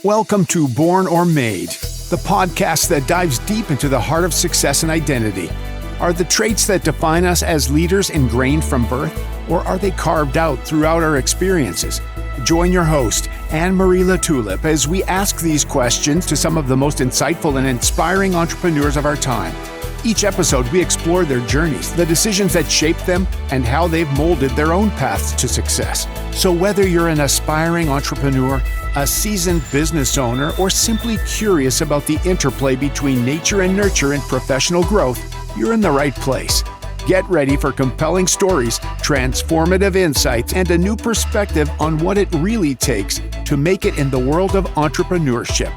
Welcome to Born or Made, the podcast that dives deep into the heart of success and identity. Are the traits that define us as leaders ingrained from birth, or are they carved out throughout our experiences? Join your host, Anne-Marie LaTulip, as we ask these questions to some of the most insightful and inspiring entrepreneurs of our time. Each episode, we explore their journeys, the decisions that shaped them, and how they've molded their own paths to success. So whether you're an aspiring entrepreneur, a seasoned business owner, or simply curious about the interplay between nature and nurture in professional growth, you're in the right place. Get ready for compelling stories, transformative insights, and a new perspective on what it really takes to make it in the world of entrepreneurship.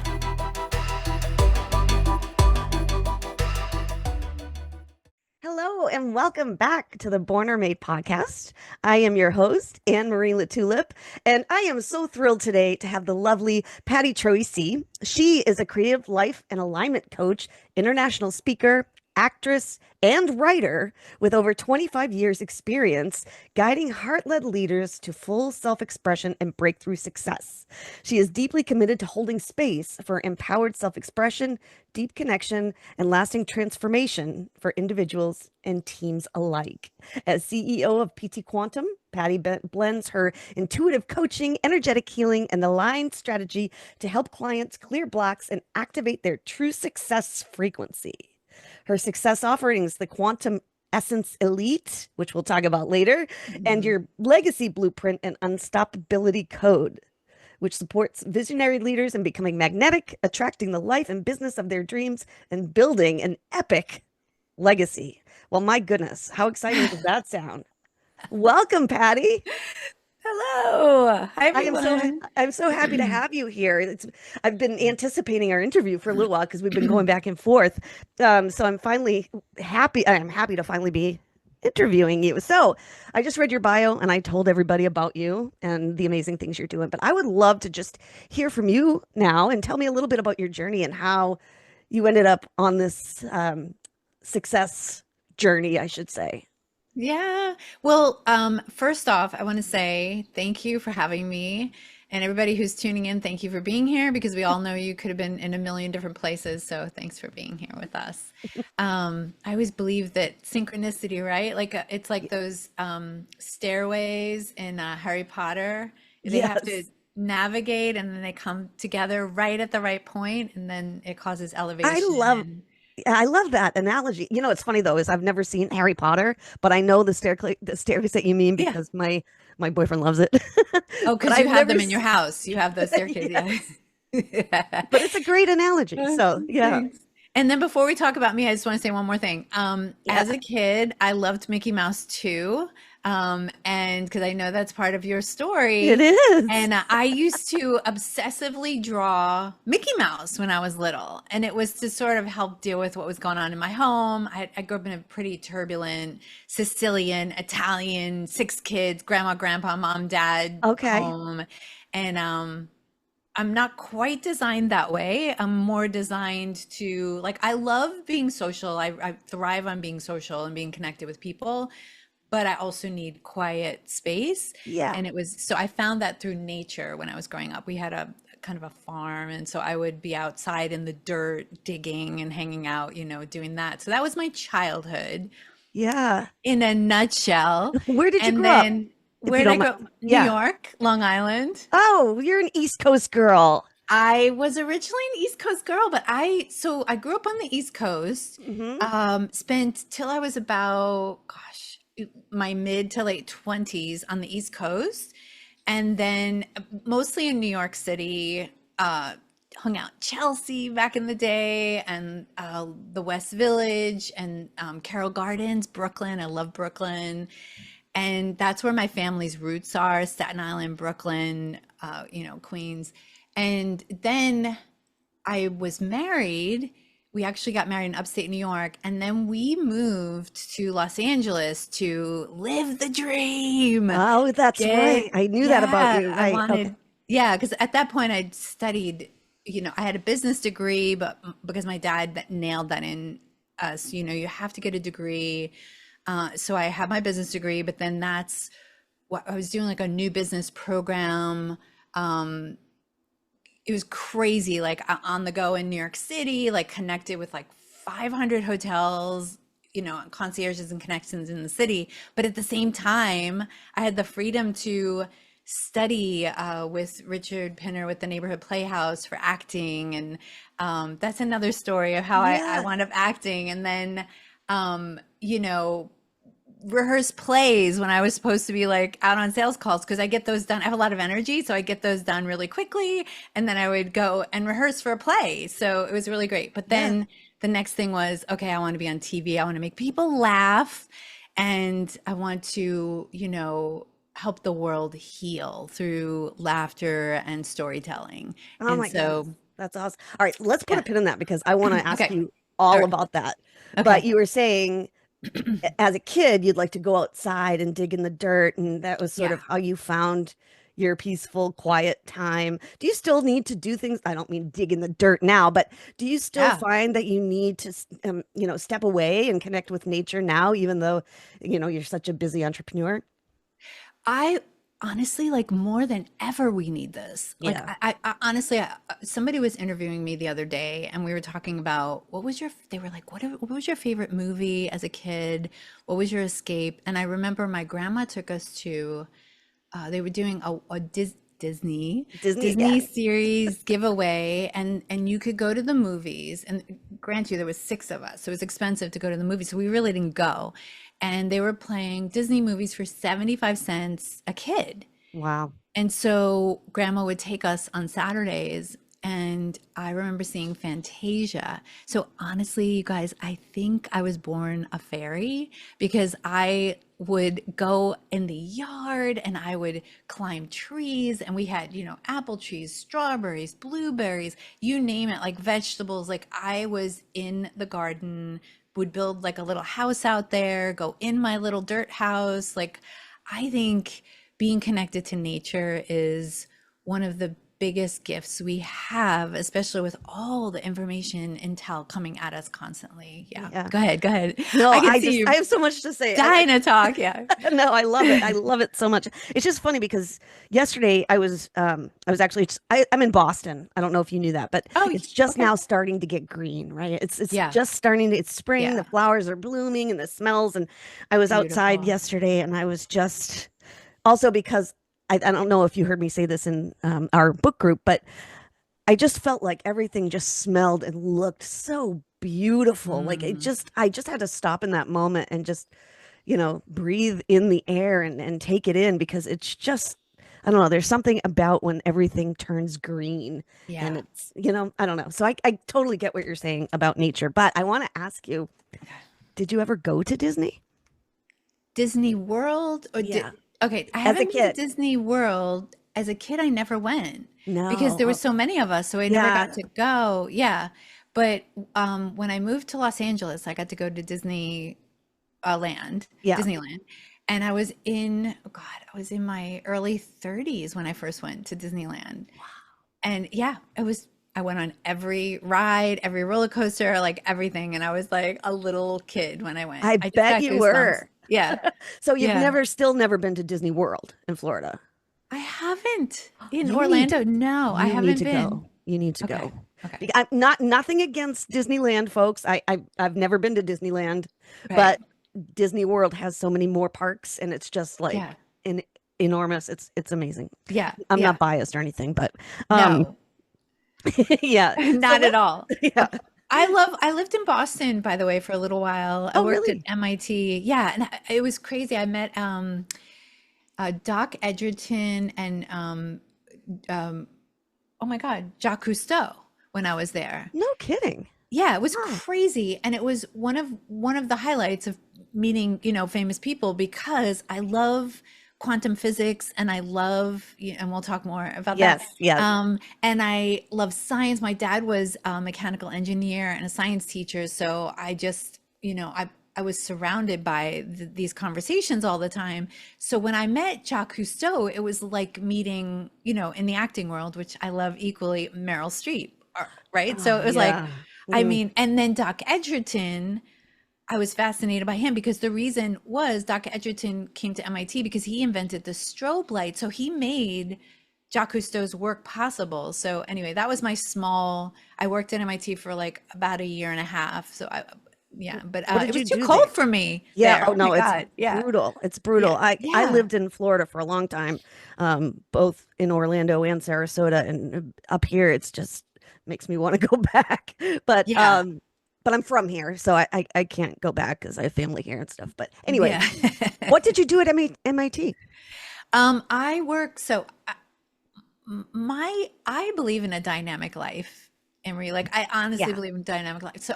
Hello and welcome back to the Born or Made podcast. I am your host, Anne-Marie LaTulip, and I am so thrilled today to have the lovely Patti Troisi. She is a creative life and alignment coach, international speaker, actress, and writer with over 25 years experience guiding heart-led leaders to full self-expression and breakthrough success. She is deeply committed to holding space for empowered self-expression, deep connection, and lasting transformation for individuals and teams alike. As CEO of PTQuantum, Patti blends her intuitive coaching, energetic healing, and aligned strategy to help clients clear blocks and activate their true success frequency. Her success offerings, the Quantum Essence Elite, which we'll talk about later, and your Legacy Blueprint and Unstoppability Code, which supports visionary leaders in becoming magnetic, attracting the life and business of their dreams, and building an epic legacy. Well, my goodness, how exciting does that sound? Welcome, Patti. Hello. Hi, everyone. I'm so happy to have you here. I've been anticipating our interview for a little while because we've been going back and forth. So I'm finally happy. I'm happy to finally be interviewing you. So I just read your bio and I told everybody about you and the amazing things you're doing. But I would love to just hear from you now and tell me a little bit about your journey and how you ended up on this success journey, I should say. Yeah. Well, first off, I want to say thank you for having me. And everybody who's tuning in, thank you for being here because we all know you could have been in a million different places. So thanks for being here with us. I always believe that synchronicity, right? It's like those stairways in Harry Potter. They have to navigate and then they come together right at the right point and then it causes elevation. I love that analogy. You know, it's funny though, is I've never seen Harry Potter, but I know the staircase that you mean because my boyfriend loves it. Oh, because you have them in your house. You have those staircases. Yeah. But it's a great analogy. So yeah. Thanks. And then before we talk about me, I just want to say one more thing. As a kid, I loved Mickey Mouse too. And because I know that's part of your story. It is. And I used to obsessively draw Mickey Mouse when I was little. And it was to sort of help deal with what was going on in my home. I grew up in a pretty turbulent Sicilian, Italian, 6 kids, grandma, grandpa, mom, dad home. And I'm not quite designed that way. I'm more designed to, I love being social. I thrive on being social and being connected with people. But I also need quiet space. Yeah. And so I found that through nature when I was growing up. We had a kind of a farm. And so I would be outside in the dirt, digging and hanging out, doing that. So that was my childhood. Yeah. In a nutshell. Where did you grow up? Where did I grow up? New York, Long Island. Oh, you're an East Coast girl. I was originally an East Coast girl, but I grew up on the East Coast, spent till I was about, my mid to late 20s on the East Coast, and then mostly in New York City, hung out in Chelsea back in the day, and the West Village, and Carroll Gardens, Brooklyn. I love Brooklyn. And that's where my family's roots are, Staten Island, Brooklyn, Queens. And then I was married. We actually got married in upstate New York, and then we moved to Los Angeles to live the dream. Oh, that's right. I knew that about you. Right. Because at that point I'd studied, I had a business degree, but because my dad nailed that in us, you have to get a degree. So I had my business degree, but then that's what I was doing, like a new business program. it was crazy, like on the go in New York City, like connected with like 500 hotels, concierges and connections in the city. But at the same time, I had the freedom to study with Richard Pinner with the Neighborhood Playhouse for acting. And that's another story of how I Yeah. wound up acting. And then, rehearse plays when I was supposed to be like out on sales calls, because I get those done. I have a lot of energy, so I get those done really quickly. And then I would go and rehearse for a play. So it was really great. But then the next thing was, okay, I want to be on TV. I want to make people laugh. And I want to, help the world heal through laughter and storytelling. Oh And my goodness. so, That's awesome. All right, let's put a yeah. pin in that because I want to ask Okay. you All all right. about that. But Okay. you were saying as a kid, you'd like to go outside and dig in the dirt, and that was sort Yeah. of how you found your peaceful, quiet time. Do you still need to do things? I don't mean dig in the dirt now, but do you still Yeah. find that you need to, step away and connect with nature now, even though, you're such a busy entrepreneur? I honestly, like, more than ever, we need this. Like, Yeah. I honestly, somebody was interviewing me the other day, and we were talking about they were like, what was your favorite movie as a kid? What was your escape? And I remember my grandma took us to, they were doing a Disney Disney, yeah. Disney series giveaway, and you could go to the movies. And grant you, there was six of us, so it was expensive to go to the movies, so we really didn't go. And they were playing Disney movies for 75 cents a kid. Wow. And so grandma would take us on Saturdays, and I remember seeing Fantasia. So honestly, you guys, I think I was born a fairy, because I would go in the yard and I would climb trees, and we had, apple trees, strawberries, blueberries, you name it, like vegetables. Like, I was in the garden, would build like a little house out there, go in my little dirt house. Like, I think being connected to nature is one of the biggest gifts we have, especially with all the information, intel coming at us constantly. Yeah. Yeah. Go ahead. Go ahead. No, I can see you I have so much to say. dying to talk. Yeah. No, I love it. I love it so much. It's just funny because yesterday I was actually I'm in Boston. I don't know if you knew that, but Oh, it's just okay. now starting to get green, right? It's Yeah. just starting to, it's spring, the Yeah. flowers are blooming and the smells. And I was outside Beautiful. yesterday and I was just also because I don't know if you heard me say this in our book group, but I just felt like everything just smelled and looked so beautiful. Like Mm, I just had to stop in that moment and just, breathe in the air and take it in because it's just, I don't know, there's something about when everything turns green and yeah. it's, I don't know. So I totally get what you're saying about nature, but I want to ask you, did you ever go to Disney? Disney World or Yeah. okay, I As a haven't been to kid? Disney World. As a kid, I never went because there were No. so many of us, so I never Yeah. got to go. Yeah. But when I moved to Los Angeles, I got to go to Yeah. Disneyland. And I was in my early 30s when I first went to Disneyland. And yeah, I went on every ride, every roller coaster, like everything. And I was like a little kid when I went. I I just bet got you goosebumps. were. Yeah. So you've Yeah. still never been to Disney World in Florida? I haven't in You need Orlando. No, I You need haven't to been. go. You need to Okay. go. Okay. I'm not nothing against Disneyland, folks. I've never been to Disneyland, Right. but Disney World has so many more parks, and it's just like Yeah. enormous. It's amazing. Yeah. I'm Yeah. not biased or anything, but um, No, yeah. So not at let all. yeah. I lived in Boston, by the way, for a little while. I Oh, worked at really? MIT. Yeah, and it was crazy. I met Doc Edgerton and um oh my God, Jacques Cousteau when I was there. No kidding. Yeah, it was Wow. crazy, and it was one of the highlights of meeting, famous people, because I love quantum physics, and I love, and we'll talk more about that. Yes. Yes. And I love science. My dad was a mechanical engineer and a science teacher, so I just, I was surrounded by these conversations all the time. So when I met Jacques Cousteau, it was like meeting, in the acting world, which I love equally, Meryl Streep, right? So it was like, Yeah. I Mhm. mean, and then Doc Edgerton, I was fascinated by him because the reason was Doc Edgerton came to MIT because he invented the strobe light. So he made Jacques Cousteau's work possible. So anyway, that was my small, I worked at MIT for like about a year and a half. So yeah, but What did it you was too do cold there? for me Yeah. there. Oh Oh my no, it's God. Yeah. brutal. It's brutal. Yeah. I Yeah. lived in Florida for a long time, both in Orlando and Sarasota, and up here it's just makes me want to go back. Yeah. But I'm from here, so I can't go back because I have family here and stuff. But anyway, Yeah. what did you do at MIT? I work, so I believe in a dynamic life, Emery. Like I honestly Yeah. believe in dynamic life. So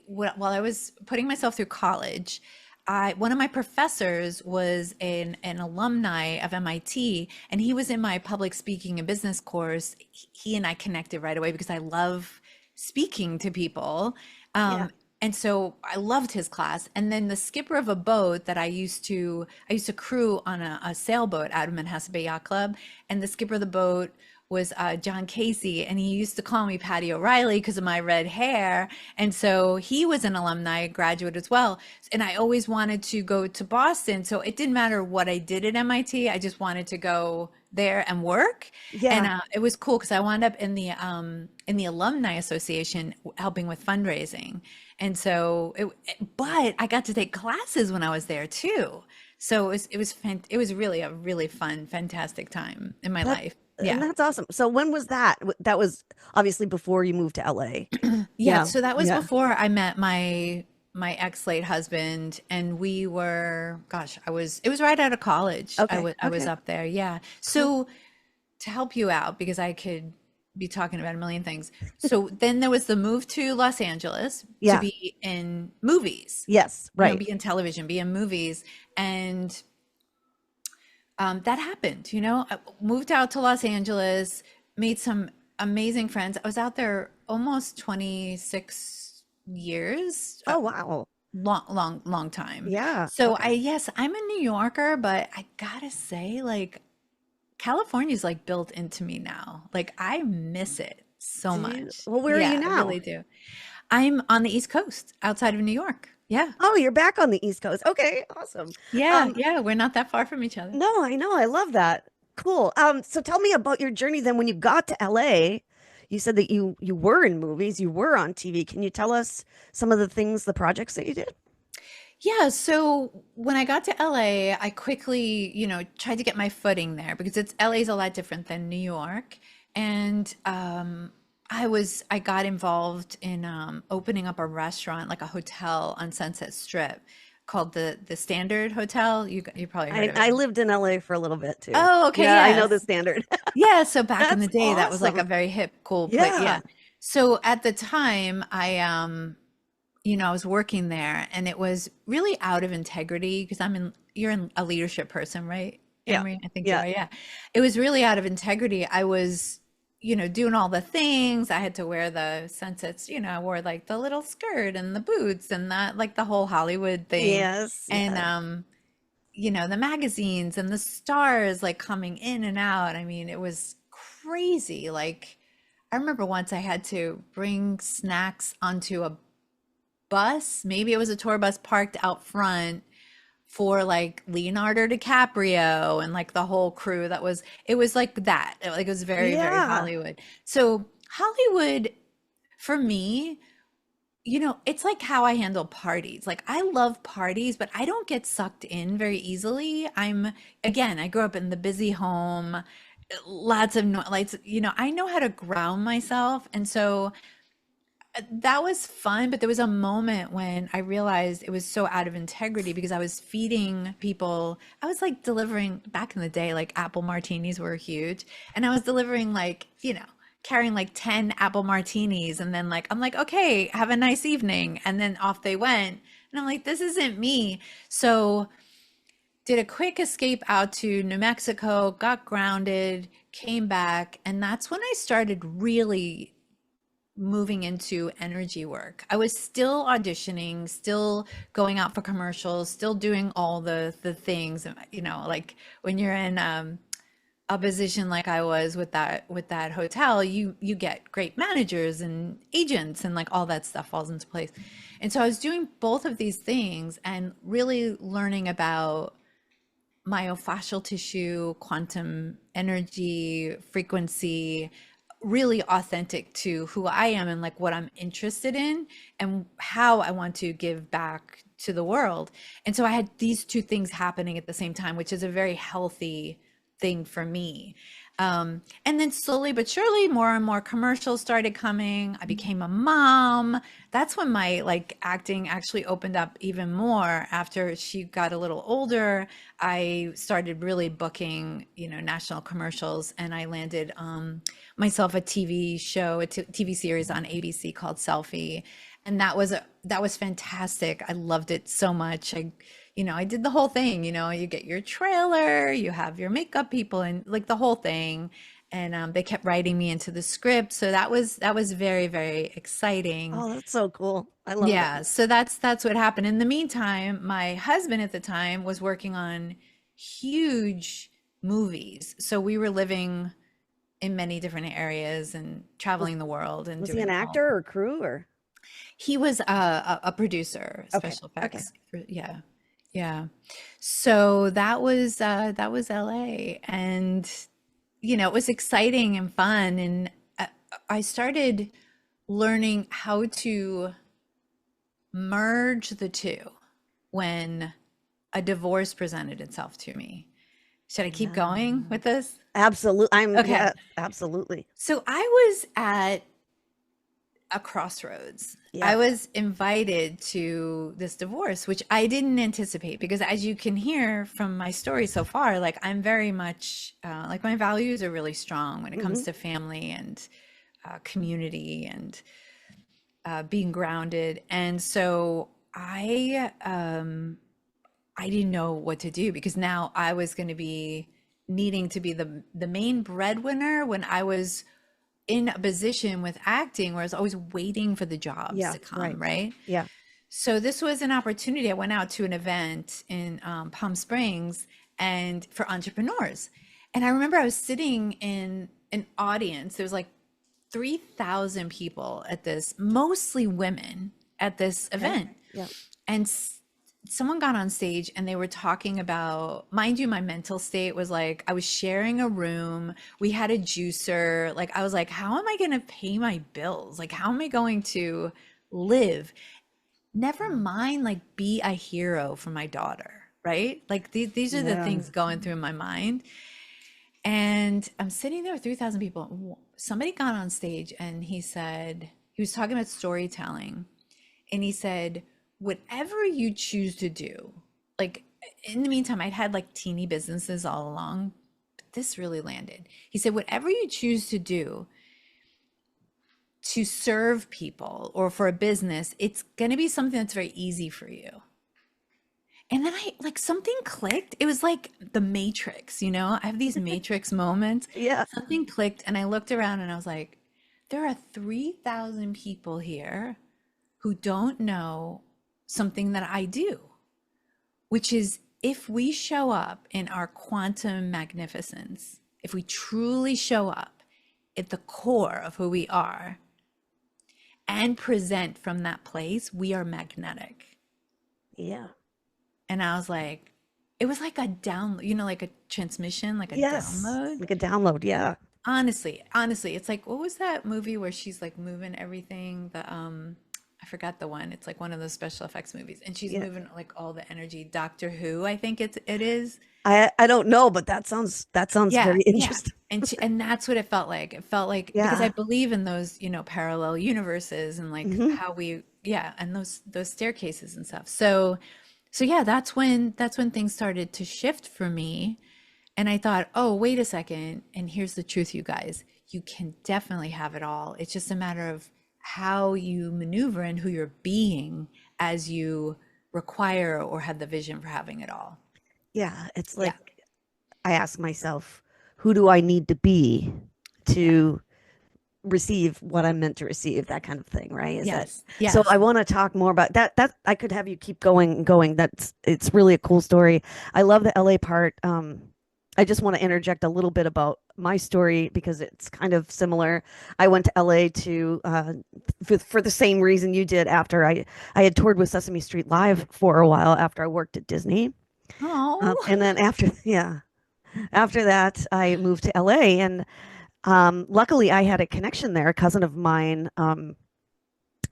while I was putting myself through college, I one of my professors was an alumni of MIT, and he was in my public speaking and business course. He and I connected right away because I love speaking to people. Yeah. Um, and so I loved his class. And then the skipper of a boat that I used to crew on a sailboat out of Manhasset Bay Yacht Club. And the skipper of the boat was John Casey, and he used to call me Patty O'Reilly because of my red hair. And so he was an alumni graduate as well. And I always wanted to go to Boston. So it didn't matter what I did at MIT. I just wanted to go there and work. And Yeah. it was cool because I wound up in the alumni association helping with fundraising. And so but I got to take classes when I was there too. So it was really a really fun, fantastic time in my That life. and Yeah. that's awesome. So when was that? That was obviously before you moved to LA. Yeah, Yeah. so that was Yeah. before I met my ex late husband, and we were, gosh, it was right out of college. Okay. I was Okay. up there. Yeah. Cool. So to help you out, because I could be talking about a million things. So then there was the move to Los Angeles to Yeah. be in movies, Yes. Right. be in television, be in movies. And that happened, I moved out to Los Angeles, made some amazing friends. I was out there almost 26 years, Oh wow. long time. Yeah. So Okay. yes, I'm a New Yorker, but I gotta say, like, California's like built into me now. Like I miss it so Do you? much. Well, where are you Yeah, I now? really do. I'm on the East Coast outside of New York. Yeah. Oh, you're back on the East Coast. Okay. Awesome. Yeah, Um, yeah, we're not that far from each other. no, I know. I love that. Cool. So tell me about your journey then when you got to LA. You said that you were in movies, you were on TV. Can you tell us some of the things, the projects that you did? Yeah, so when I got to LA, I quickly, tried to get my footing there because LA is a lot different than New York. And I got involved in opening up a restaurant, like a hotel on Sunset Strip called the Standard Hotel. You probably heard of it. I lived in LA for a little bit too. Oh, okay, Yeah, I know the yes. standard. Yeah, so back in That's the day, that was like a awesome. very hip, cool place. Yeah. Yeah. So at the time, I was working there, and it was really out of integrity because you're in a leadership person, right, Yeah. Emery? I think you Yeah. are, yeah. It was really out of integrity. I was, doing all the things. I had to wear the sunsets, I wore like the little skirt and the boots and that, like the whole Hollywood thing. Yes. And, Yes. the magazines and the stars like coming in and out. I mean, it was crazy. Like, I remember once I had to bring snacks onto a bus. Maybe it was a tour bus parked out front for like Leonardo DiCaprio and like the whole crew. It was like that. Like it was very, very Yeah. Hollywood. So Hollywood for me, it's like how I handle parties. Like I love parties, but I don't get sucked in very easily. Again, I grew up in the busy home, lots of lights, I know how to ground myself. And so that was fun, but there was a moment when I realized it was so out of integrity because I was feeding people. I was like delivering back in the day, like apple martinis were huge. And I was delivering like, carrying like 10 apple martinis. And then like, I'm like, okay, have a nice evening. And then off they went. And I'm like, this isn't me. So did a quick escape out to New Mexico, got grounded, came back. And that's when I started really moving into energy work. I was still auditioning, still going out for commercials, still doing all the things, like when you're in a position like I was with that hotel, you get great managers and agents and like all that stuff falls into place. And so I was doing both of these things and really learning about myofascial tissue, quantum energy, frequency, really authentic to who I am and like what I'm interested in and how I want to give back to the world. And so I had these two things happening at the same time, which is a very healthy thing for me. And then slowly but surely, more and more commercials started coming. I became a mom. That's when my like acting actually opened up even more. After she got a little older, I started really booking, national commercials, and I landed myself a TV show, a TV series on ABC called Selfie, and that was fantastic. I loved it so much. I did the whole thing, you get your trailer, you have your makeup people and like the whole thing. And they kept writing me into the script. So that was very, very exciting. Oh, that's so cool. I love Yeah. that. So that's what happened. In the meantime, my husband at the time was working on huge movies. So we were living in many different areas and Was traveling the world and was he an doing all. actor or crew or? He was a producer, Okay. special Okay. effects. Yeah. Yeah. So that was LA, and it was exciting and fun, and uh, I started learning how to merge the two when a divorce presented itself to me. Should I keep going Yeah. with this? Absolutely. Okay. Yeah, absolutely. So I was at a crossroads. I Yeah. was invited to this divorce, which I didn't anticipate because, as you can hear from my story so far, like I'm very much like my values are really strong when it comes Hmm. to family and community and being grounded. And so I didn't know what to do because now I was going to be needing to be the main breadwinner when I was in a position with acting where I was always waiting for the jobs Yeah, to come, right. right? Yeah. So this was an opportunity. I went out to an event in Palm Springs and for entrepreneurs. And I remember I was sitting in an audience. There was like 3,000 people at this, mostly women at this Okay. event. Yeah. And someone got on stage and they were talking about, mind you, my mental state was like, I was sharing a room. We had a juicer. Like, I was like, how am I going to pay my bills? Like, how am I going to live? Never mind, like, be a hero for my daughter, right? Like, these are the Yeah. things going through my mind. And I'm sitting there with 3,000 people. Somebody got on stage and he was talking about storytelling. And he said, whatever you choose to do, like in the meantime, I'd had like teeny businesses all along, but this really landed. He said, whatever you choose to do to serve people or for a business, it's going to be something that's very easy for you. And then I like something clicked. It was like the Matrix, I have these Matrix moments. Yeah. Something clicked, and I looked around and I was like, there are 3,000 people here who don't know something that I do, which is if we show up in our quantum magnificence, if we truly show up at the core of who we are and present from that place, we are magnetic. Yeah. And I was like, it was like a download, like a transmission, like a Yes. download. Like a download. Yeah. Honestly, it's like, what was that movie where she's like moving everything? I forgot the one. It's like one of those special effects movies, and she's Yeah. moving like all the energy. Doctor Who, I think it is. I don't know, but that sounds Yeah, very yeah. interesting. And that's what it felt like. It felt like because I Yeah. believe in those, parallel universes and like Hmm. how and those staircases and stuff. So yeah, that's when things started to shift for me. And I thought, oh, wait a second. And here's the truth, you guys. You can definitely have it all. It's just a matter of how you maneuver and who you're being as you require or have the vision for having it all. Yeah. It's Yeah. like I ask myself, who do I need to be Yeah. to receive what I'm meant to receive? That kind of thing, right? Is that Yes. so? Yes. I want to talk more about that. That I could have you keep going and going. It's really a cool story. I love the LA part. I just want to interject a little bit about my story because it's kind of similar. I went to LA to for the same reason you did. After I had toured with Sesame Street Live for a while after I worked at Disney, Oh, And then after that, I moved to LA, and luckily I had a connection there. A cousin of mine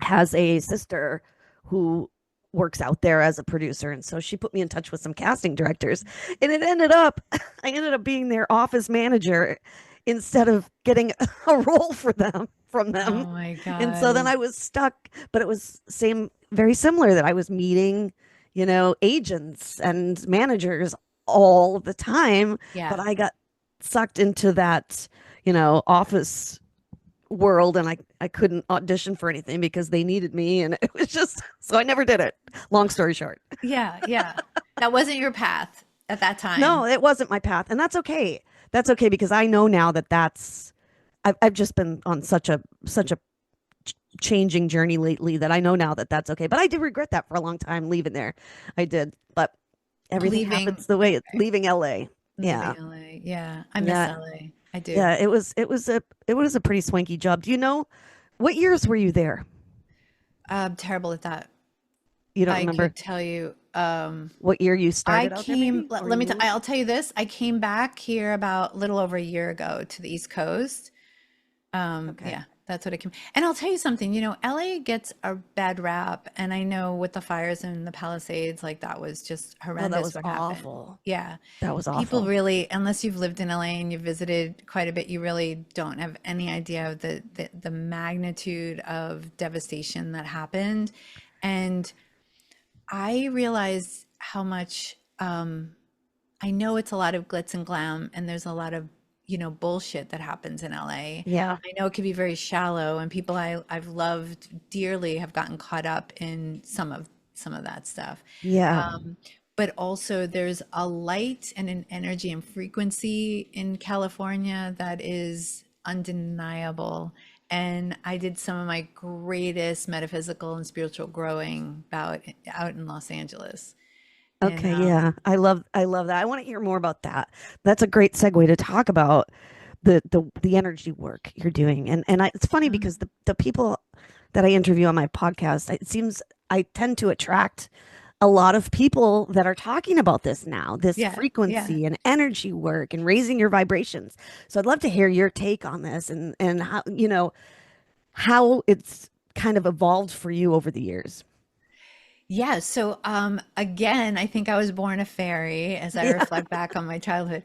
has a sister who works out there as a producer, and so she put me in touch with some casting directors, and it ended up I ended up being their office manager instead of getting a role for them from them. oh my And so then God. I was stuck, but it was same very similar that I was meeting, agents and managers all the time, but Yeah. I got sucked into that, office world, and I couldn't audition for anything because they needed me, and it was just so I never did it. Long story short. Yeah. Yeah. That wasn't your path at that No, time. it wasn't my path, and that's okay. That's okay because I know now that I've just been on such a changing journey lately that I know now that that's okay. But I did regret that for a long time leaving there. I did, but everything Leaving, happens the way leaving LA. leaving Yeah. LA. Yeah. I miss Yeah. LA. I do. Yeah, it was a pretty swanky job. Do you know what years were you there? I'm terrible at that. You don't I remember could tell you. what year you I started out there came, maybe or let you me, moved? I'll tell you this. I came back here about a little over a year ago to the East Coast. Okay. Yeah, that's what it came. And I'll tell you something, LA gets a bad rap. And I know with the fires in the Palisades, like that was just Oh, that horrendous was what happened. awful. Yeah. That was People awful. really, unless you've lived in LA and you've visited quite a bit, you really don't have any idea of the magnitude of devastation that happened. And I realized how much I know it's a lot of glitz and glam, and there's a lot of, bullshit that happens in LA. Yeah. I know it can be very shallow, and people I've loved dearly have gotten caught up in some of that stuff. Yeah. But also there's a light and an energy and frequency in California that is undeniable. And I did some of my greatest metaphysical and spiritual growing out in Los Angeles. And Okay, yeah. I love that. I want to hear more about that. That's a great segue to talk about the energy work you're doing. It's funny because the people that I interview on my podcast, it seems I tend to attract a lot of people that are talking about this now, this yeah, yeah. frequency and energy work and raising your vibrations. So I'd love to hear your take on this and how it's kind of evolved for you over the years. Yeah, so again, I think I was born a fairy as I Yeah. reflect back on my childhood.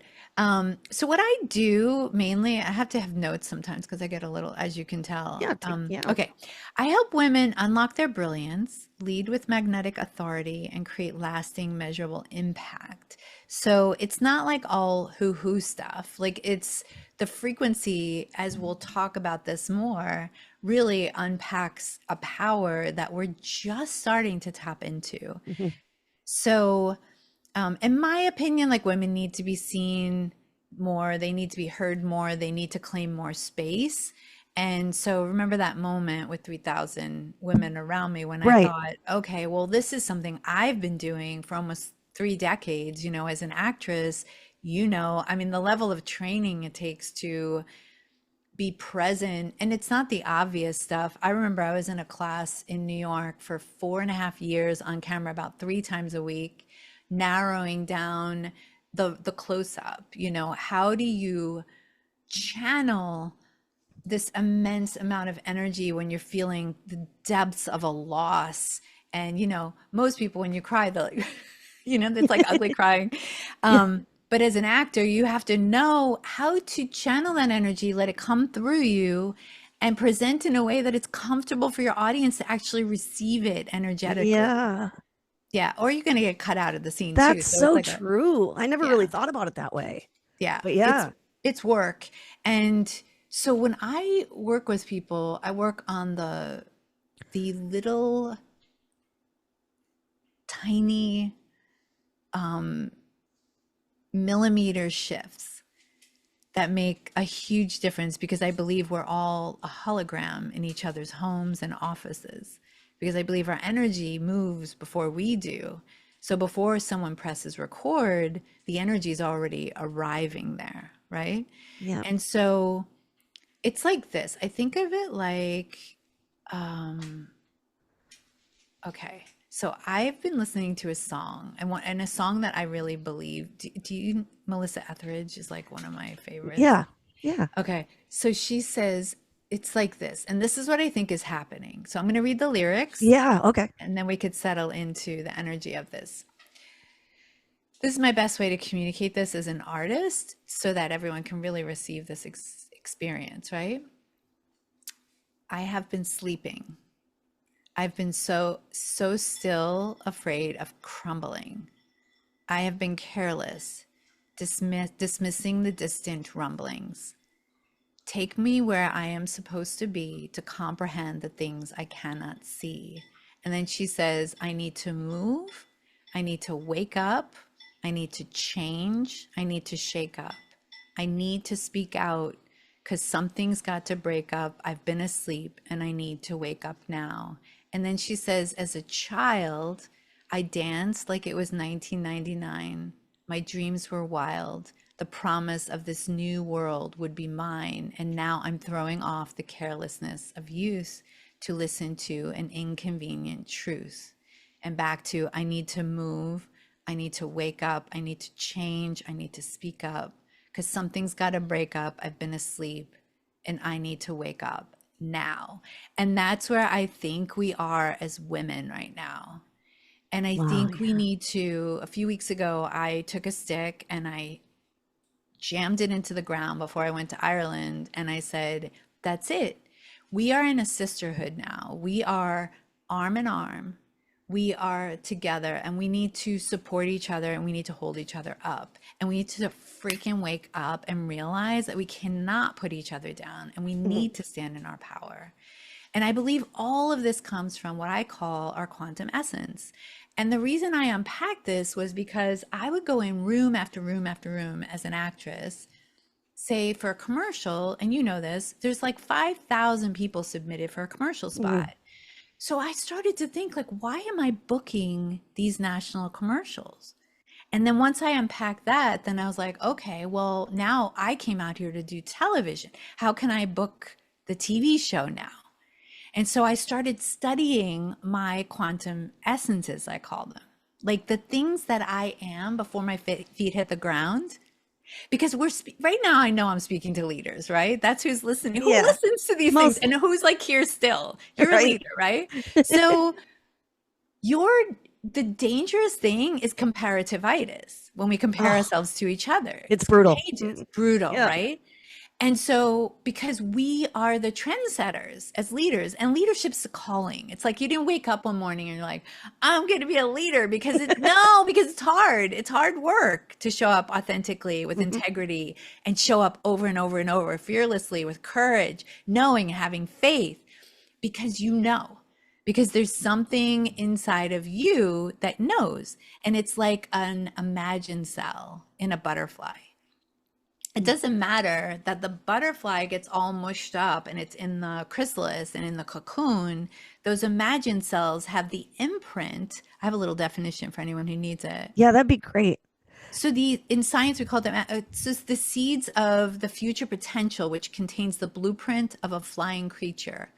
So what I do mainly, I have to have notes sometimes because I get a little, as you can tell. Yeah. Yeah. Okay, I help women unlock their brilliance, lead with magnetic authority, and create lasting, measurable impact. So it's not like all hoo-hoo stuff. Like it's the frequency, as we'll talk about this more, really unpacks a power that we're just starting to tap into. Mhm. So, in my opinion, like women need to be seen more, they need to be heard more, they need to claim more space. And so, remember that moment with 3,000 women around me when I Right. thought, okay, well, this is something I've been doing for almost 3 decades, as an actress. I mean, the level of training it takes to be present, and it's not the obvious stuff. I remember I was in a class in New York for 4.5 years on camera about 3 times a week, narrowing down the close up. How do you channel this immense amount of energy when you're feeling the depths of a loss? And most people, when you cry, they're like, it's like ugly crying. Yeah. But as an actor, you have to know how to channel that energy, let it come through you, and present in a way that it's comfortable for your audience to actually receive it energetically. Yeah. Yeah, or you're going to get cut out of the scene too. That's So it's so like a, true. I never really yeah, thought about it that way. yeah, But it's yeah. it's work. And so when I work with people, I work on the little tiny millimeter shifts that make a huge difference, because I believe we're all a hologram in each other's homes and offices, because I believe our energy moves before we do. So before someone presses record, the energy is already arriving there, right? Yeah. And so it's like this. I think of it like, okay. So I've been listening to a song and a song that I really believe. Do you, Melissa Etheridge is like one of my favorites. Yeah. Yeah. Okay. So she says, it's like this, and this is what I think is happening. So I'm going to read the lyrics Yeah. Okay. and then we could settle into the energy of this. This is my best way to communicate this as an artist so that everyone can really receive this experience, right? I have been sleeping. I've been so still, afraid of crumbling. I have been careless, dismissing the distant rumblings. Take me where I am supposed to be to comprehend the things I cannot see. And then she says, I need to move. I need to wake up. I need to change. I need to shake up. I need to speak out because something's got to break up. I've been asleep and I need to wake up now. And then she says, as a child, I danced like it was 1999. My dreams were wild. The promise of this new world would be mine. And now I'm throwing off the carelessness of youth to listen to an inconvenient truth. And back to, I need to move. I need to wake up. I need to change. I need to speak up because something's got to break up. I've been asleep and I need to wake up now. And that's where I think we are as women right now. And I think we need to, a few weeks ago, I took a stick and I jammed it into the ground before I went to Ireland. And I said, that's it. We are in a sisterhood now. We are arm in arm. We are together and we need to support each other and we need to hold each other up. And we need to freaking wake up and realize that we cannot put each other down and we need to stand in our power. And I believe all of this comes from what I call our quantum essence. And the reason I unpacked this was because I would go in room after room after room as an actress, say for a commercial, and you know this, there's like 5,000 people submitted for a commercial spot. So I started to think like, why am I booking these national commercials? And then once I unpacked that, then I was like, okay, well, now I came out here to do television. How can I book the TV show now? And so I started studying my quantum essences, I call them, like the things that I am before my feet hit the ground. Because right now, I know I'm speaking to leaders, right? That's who's listening. Who listens to these things and who's like here still? You're a leader, right? So the dangerous thing is comparativitis when we compare ourselves to each other. It's brutal. It's brutal, right? And so because we are the trendsetters as leaders, and leadership's a calling. It's like you didn't wake up one morning and you're like, I'm going to be a leader because because it's hard. It's hard work to show up authentically with integrity and show up over and over and over fearlessly with courage, knowing and having faith because because there's something inside of you that knows. And it's like an imagined cell in a butterfly. It doesn't matter that the butterfly gets all mushed up and it's in the chrysalis and in the cocoon. Those imagined cells have the imprint. I have a little definition for anyone who needs it. Yeah, that'd be great. So in science, we call them it's just the seeds of the future potential, which contains the blueprint of a flying creature,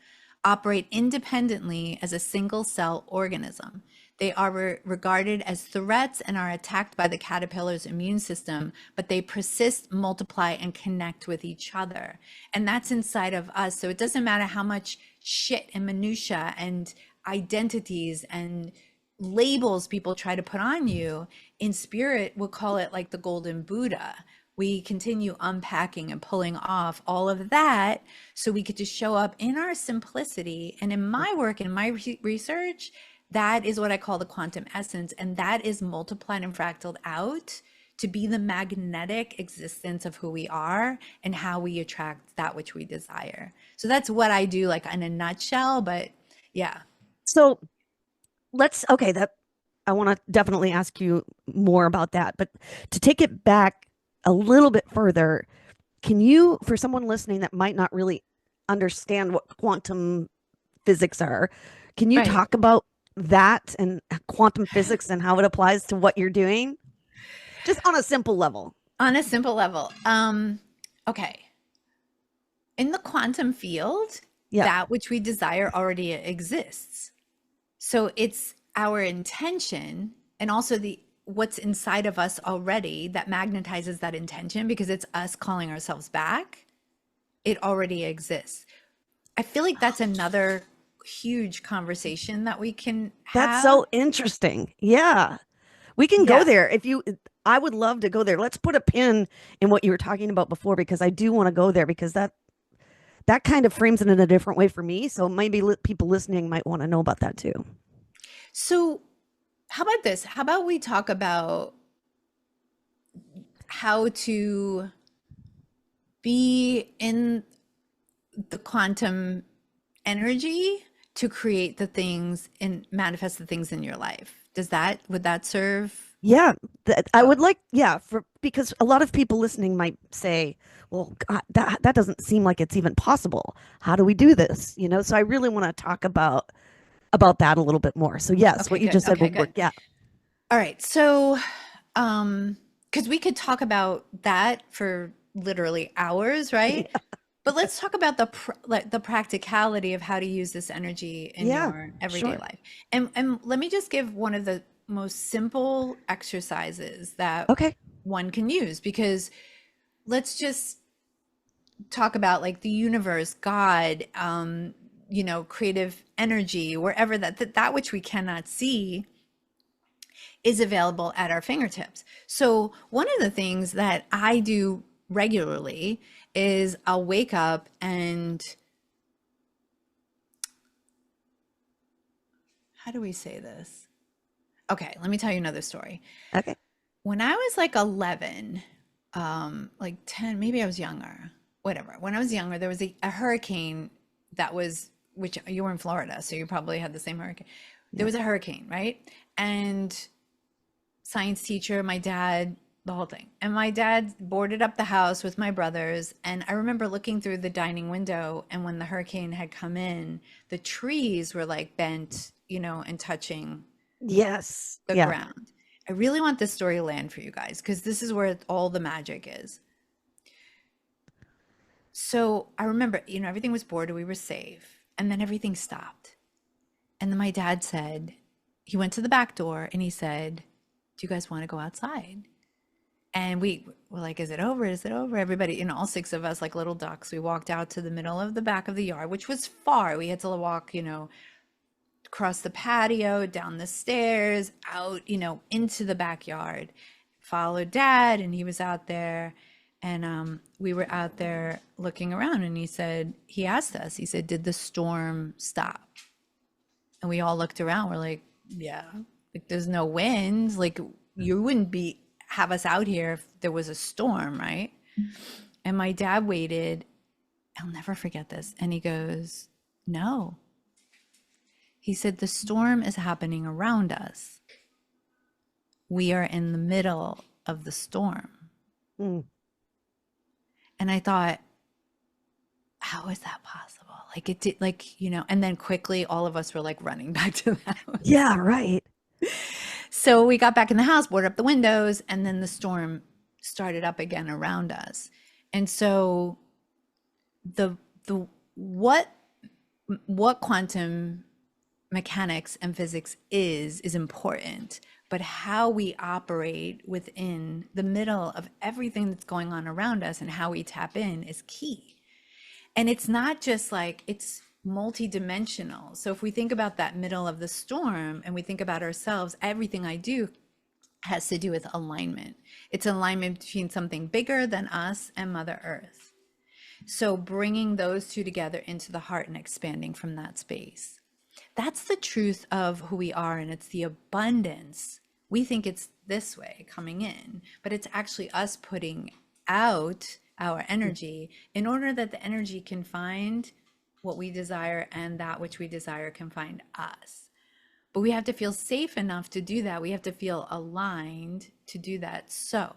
operate independently as a single cell organism. They are regarded as threats and are attacked by the caterpillar's immune system, but they persist, multiply, and connect with each other. And that's inside of us. So it doesn't matter how much shit and minutia and identities and labels people try to put on you. In spirit, we'll call it like the golden Buddha. We continue unpacking and pulling off all of that so we get to show up in our simplicity. And in my work, in my research, that is what I call the quantum essence. And that is multiplied and fractaled out to be the magnetic existence of who we are and how we attract that which we desire. So that's what I do, like in a nutshell, but yeah. So I want to definitely ask you more about that, but to take it back a little bit further, can you, for someone listening that might not really understand what quantum physics are, can you talk about that and quantum physics and how it applies to what you're doing? Just on a simple level. On a simple level. Okay. In the quantum field, that which we desire already exists. So it's our intention and also the what's inside of us already that magnetizes that intention, because it's us calling ourselves back, it already exists. I feel like that's another huge conversation that we can have. That's so interesting. Yeah. We can go Yeah. there. I would love to go there. Let's put a pin in what you were talking about before, because I do want to go there, because that kind of frames it in a different way for me. So maybe people listening might want to know about that too. So how about this? How about we talk about how to be in the quantum energy to create the things and manifest the things in your life? Would that serve? Yeah, I would like, yeah, because a lot of people listening might say, well, God, that doesn't seem like it's even possible. How do we do this? So I really want to talk about that a little bit more. So yes, Okay, what you good. just said Okay, would work. good. Yeah. All right. So, because we could talk about that for literally hours, right? But let's talk about the practicality of how to use this energy in Yeah, your everyday sure. life. And let me just give one of the most simple exercises that Okay. one can use, because let's just talk about like the universe, God, creative energy, wherever that which we cannot see is available at our fingertips. So one of the things that I do regularly is I'll wake up and how do we say this? Okay, let me tell you another story. Okay. When I was like 11, like 10, maybe I was younger, whatever. When I was younger, there was a hurricane which you were in Florida, so you probably had the same hurricane. There was a hurricane, right? And science teacher, my dad, the whole thing. And my dad boarded up the house with my brothers. And I remember looking through the dining window, and when the hurricane had come in, the trees were like bent, and touching Yes. the Yeah. ground. I really want this story to land for you guys, because this is where all the magic is. So I remember, everything was boarded, we were safe, and then everything stopped. And then my dad said, he went to the back door and he said, "Do you guys want to go outside?" And we were like, "Is it over? Is it over?" Everybody, all six of us, like little ducks, we walked out to the middle of the back of the yard, which was far. We had to walk, across the patio, down the stairs, out, into the backyard. Followed Dad, and he was out there. And we were out there looking around, and he asked us, he said, "Did the storm stop?" And we all looked around. We're like, "Yeah, like there's no wind. Like you wouldn't have us out here if there was a storm, right?" And my dad waited. I'll never forget this. And he goes, "No." He said, "The storm is happening around us. We are in the middle of the storm." Mm. And I thought, how is that possible? Like it did, and then quickly all of us were like running back to the house. Yeah, right. So we got back in the house, boarded up the windows, and then the storm started up again around us. And so what quantum mechanics and physics is important, but how we operate within the middle of everything that's going on around us and how we tap in is key. And it's not just like, it's multidimensional. So if we think about that middle of the storm and we think about ourselves, everything I do has to do with alignment. It's alignment between something bigger than us and Mother Earth. So bringing those two together into the heart and expanding from that space. That's the truth of who we are, and it's the abundance. We think it's this way coming in, but it's actually us putting out our energy in order that the energy can find what we desire, and that which we desire can find us. But we have to feel safe enough to do that. We have to feel aligned to do that. So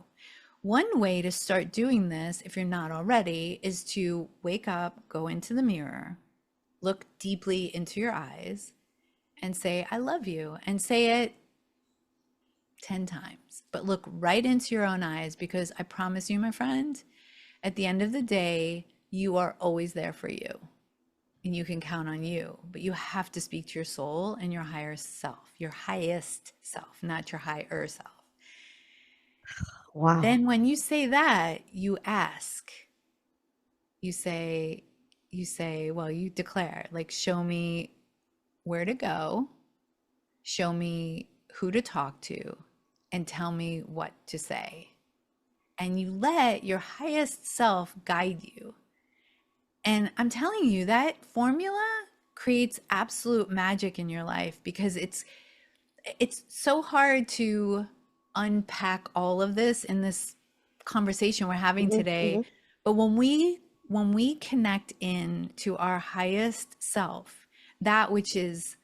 one way to start doing this, if you're not already, is to wake up, go into the mirror, look deeply into your eyes, and say, "I love you," and say it 10 times, but look right into your own eyes, because I promise you, my friend, at the end of the day, you are always there for you. and you can count on you, but you have to speak to your soul and your higher self, your highest self, not your higher self. Wow. Then when you say that, you ask, you say, well, you declare, like, show me where to go, show me who to talk to, and tell me what to say. And you let your highest self guide you. And I'm telling you, that formula creates absolute magic in your life, because it's so hard to unpack all of this in this conversation we're having Hmm. today. Hmm. But when we connect in to our highest self, that which is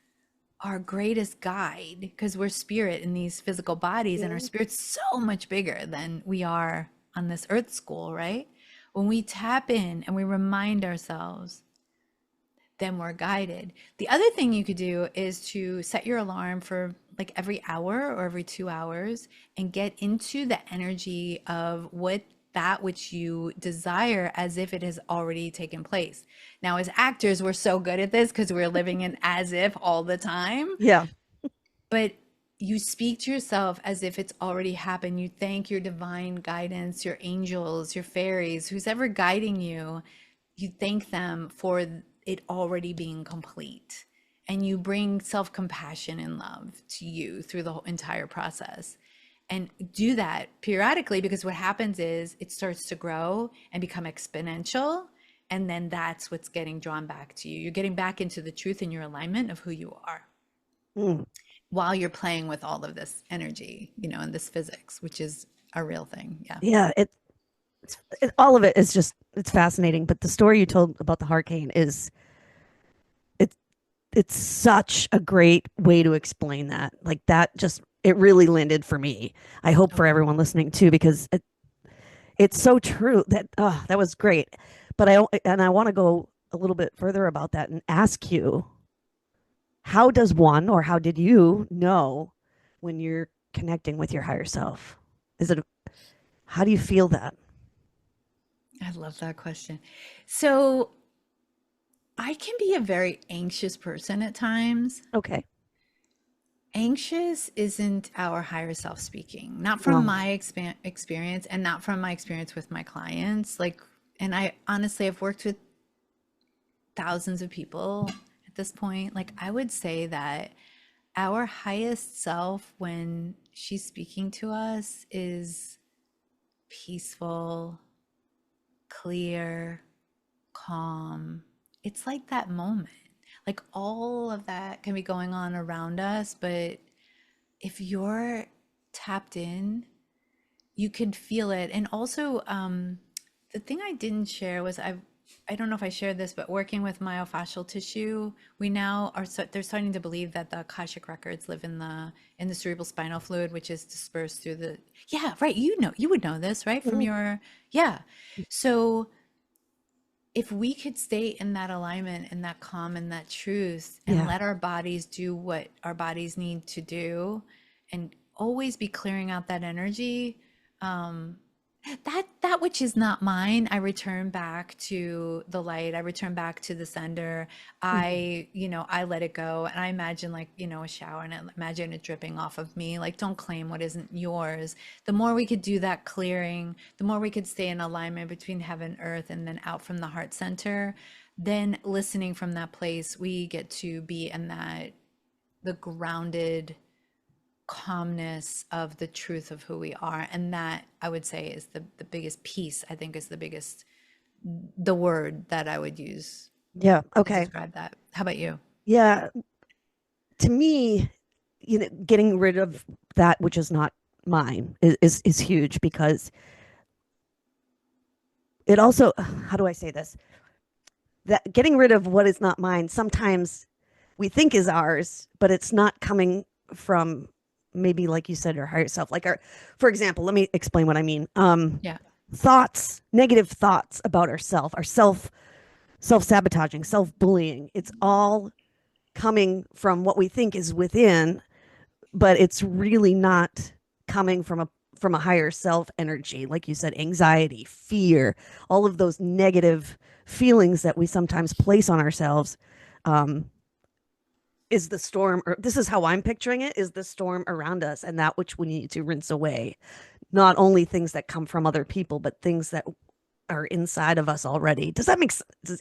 our greatest guide, because we're spirit in these physical bodies, and our Hmm. spirit's so much bigger than we are on this earth school, right? When we tap in and we remind ourselves, then we're guided. The other thing you could do is to set your alarm for like every hour or every 2 hours, and get into the energy of what that which you desire, as if it has already taken place. Now, as actors, we're so good at this because we're living in as if all the time, Yeah. but you speak to yourself as if it's already happened. You thank your divine guidance, your angels, your fairies, who's ever guiding you. You thank them for it already being complete. And you bring self compassion and love to you through the whole entire process. And do that periodically, because what happens is it starts to grow and become exponential. And then that's what's getting drawn back to you. You're getting back into the truth and your alignment of who you are, Mm. while you're playing with all of this energy, and this physics, which is a real thing. Yeah. Yeah. All of it is just, it's fascinating. But the story you told about the hurricane is, it's it's such a great way to explain that. Like that just, it really landed for me. I hope for Okay. everyone listening too, because it's so true. That was great. But I want to go a little bit further about that and ask you, how does one, or how did you know when you're connecting with your higher self? Is it, how do you feel that? I love that question. So I can be a very anxious person at times. Okay. Anxious isn't our higher self speaking, not from No. my experience, and not from my experience with my clients. Like, and I honestly have worked with thousands of people at this point. Like, I would say that our highest self, when she's speaking to us, is peaceful, clear, calm. It's like that moment. Like, all of that can be going on around us, but if you're tapped in, you can feel it. And also, the thing I didn't share was, I don't know if I shared this, but working with myofascial tissue, we now are they're starting to believe that the Akashic records live in the cerebral spinal fluid, which is dispersed through the, yeah, right. You would know this, right? From Mhm. your, yeah. So if we could stay in that alignment and that calm and that truth, and Yeah. let our bodies do what our bodies need to do, and always be clearing out that energy, um, that which is not mine, I return back to the light. I return back to the sender. Mhm. I let it go, and I imagine, like, a shower, and I imagine it dripping off of me. Like, don't claim what isn't yours. The more we could do that clearing, the more we could stay in alignment between heaven, earth, and then out from the heart center. Then listening from that place, we get to be in the grounded calmness of the truth of who we are. And that, I would say, is the biggest piece. I think is the word that I would use Yeah. to Okay. describe that. How about you? Yeah. To me, getting rid of that which is not mine is huge, because it also, how do I say this? That getting rid of what is not mine, sometimes we think is ours, but it's not coming from, maybe like you said, our higher self. Like, for example, let me explain what I mean. Yeah. Thoughts, negative thoughts about ourself, our self-sabotaging, self-bullying. It's all coming from what we think is within, but it's really not coming from a higher self energy, like you said, anxiety, fear, all of those negative feelings that we sometimes place on ourselves, um, is the storm, or this is how I'm picturing it, is the storm around us, and that which we need to rinse away. Not only things that come from other people, but things that are inside of us already. Does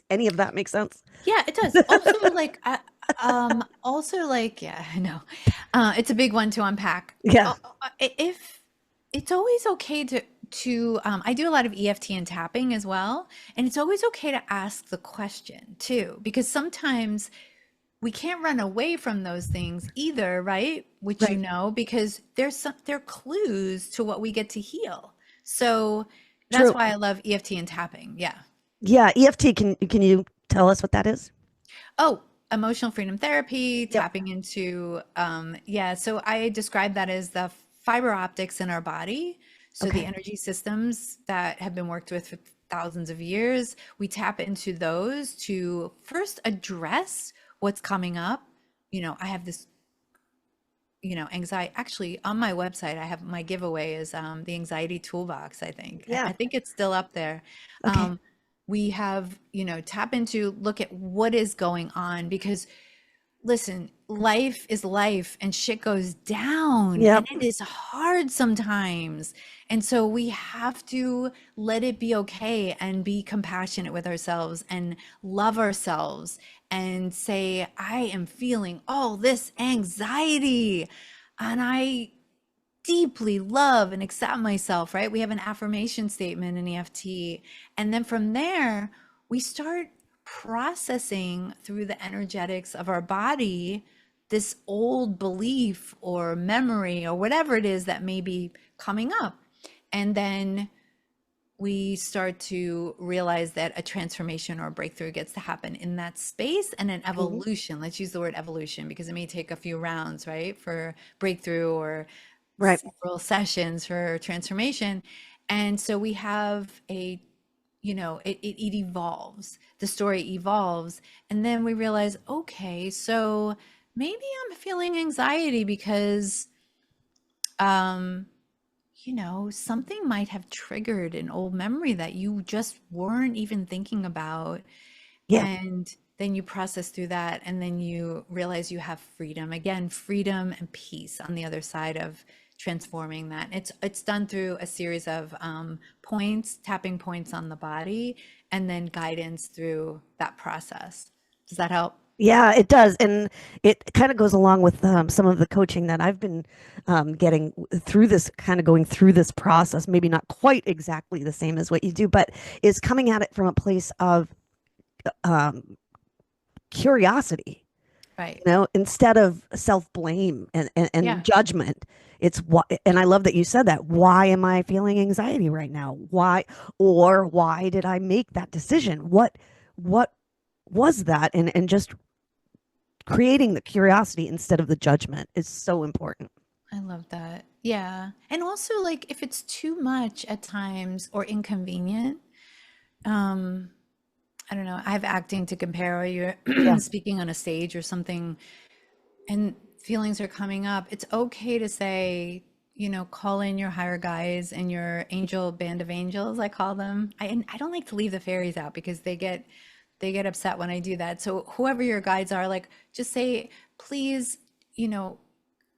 any of that make sense? Yeah, it does. Also like, yeah, I know. It's a big one to unpack. Yeah. If it's always okay I do a lot of EFT and tapping as well, and it's always okay to ask the question too, because sometimes we can't run away from those things either, right? Which Right. because they're clues to what we get to heal. So that's True. why I love EFT and tapping. Yeah. Yeah. EFT. Can you tell us what that is? Oh, emotional freedom therapy, Yep. tapping into, yeah. So I describe that as the fiber optics in our body. So the Okay. energy systems that have been worked with for thousands of years, we tap into those to first address what's coming up. I have this, anxiety. Actually, on my website, I have my giveaway is the anxiety toolbox, I think. I Yeah. think it's still up there. Okay. We have, tap into, look at what is going on, because listen, life is life and shit goes down and Yep. it is hard sometimes. And so we have to let it be okay and be compassionate with ourselves and love ourselves and say, I am feeling all this anxiety and I deeply love and accept myself, right? We have an affirmation statement in EFT. And then from there, we start processing through the energetics of our body this old belief or memory or whatever it is that may be coming up. And then we start to realize that a transformation or a breakthrough gets to happen in that space, and an Mhm. evolution. Let's use the word evolution because it may take a few rounds, right, for breakthrough, or Right. several sessions for transformation. And so we have it evolves, the story evolves, and then we realize, okay, so maybe I'm feeling anxiety because um something might have triggered an old memory that you just weren't even thinking about. Yeah. And then you process through that, and then you realize you have freedom. Again, freedom and peace on the other side of transforming that. It's done through a series of points, tapping points on the body, and then guidance through that process. Does that help? Yeah, it does. And it kind of goes along with some of the coaching that I've been getting through this, kind of going through this process, maybe not quite exactly the same as what you do, but is coming at it from a place of um, curiosity, Right. instead of self-blame and Yeah. judgment. It's what, and I love that you said that. Why am I feeling anxiety right now? Why did I make that decision? What was that? And just creating the curiosity instead of the judgment is so important. I love that. Yeah. And also, like, if it's too much at times or inconvenient, um, I don't know, I have acting to compare, or you're Yeah. speaking on a stage or something, and feelings are coming up. It's okay to say, call in your higher guides and your angel band of angels, I call them. And I don't like to leave the fairies out because they get upset when I do that. So whoever your guides are, like, just say, please, you know,